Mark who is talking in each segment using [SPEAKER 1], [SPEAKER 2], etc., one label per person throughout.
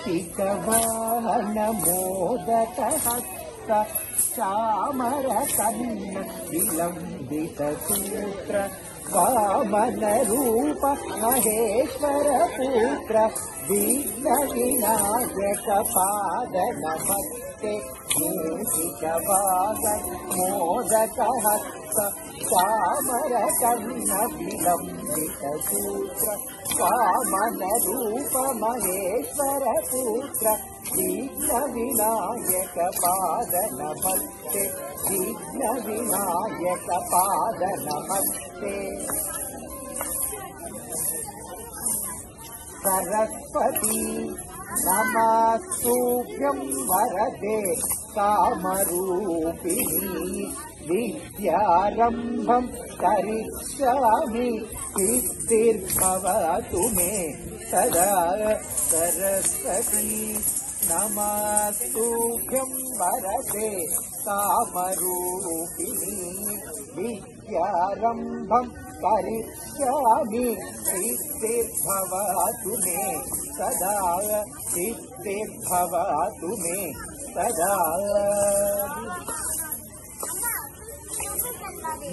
[SPEAKER 1] మూషికవాహన మోదక హస్త చామర కన్న విలంబిత సూత్ర వామన రూప మహేశ్వర పుత్ర విఘ్న వినాయక పాద నమస్తే మూషిక వాహన మోదక హస్త చామర కన్న విలంబిత సూత్ర వామన రూప మహేశ్వర పుత్ర విఘ్న వినాయక పాద నమస్తే విఘ్న వినాయక పాద నమస్తే సరస్వతి నమస్తుభ్యం వరదే కామరూపిణి విద్యారంభం కరిష్యామి సిద్ధిర్భవతు మే సదా సరస్వతి నమస్తుభ్యం వరదే కామరూపిణి విద్యారంభం కరిష్యామి సిద్ధిర్భవతు మే సదా సిద్ధిర్భవతు మే సదా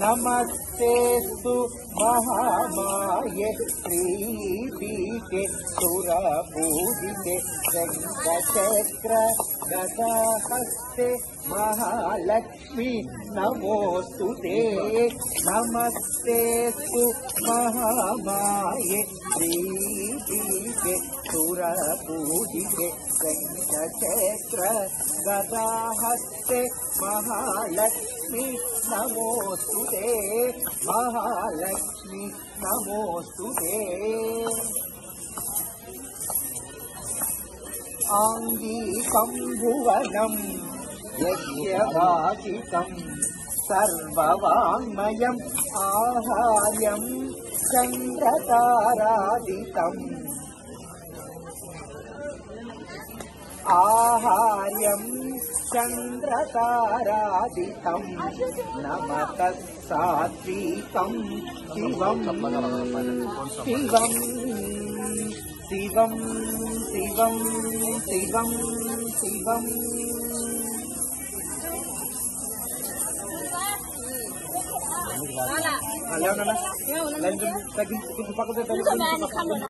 [SPEAKER 1] నమస్తేస్తు మహామాయే శ్రీపీఠే సురపూజితే శంఖచక్ర గదాహస్తే మహాలక్ష్మి నమోస్తుతే నమస్తేస్తు మహామాయే శ్రీపీఠే సురపూజితే శంఖచక్ర గదాహస్తే మహాలక్ష్మి నమోస్తుతే మహాలక్ష్మి నమోస్తుతే ఆంగీకం భువనం యజ్ఞవాసితం సర్వవాङ्మయం ఆహార్యం చంద్రతారాదితం ఆహార్యం చంద్రతారాదితం నమతః సాత్వికం శివం శివం శివం శివం శివం శివం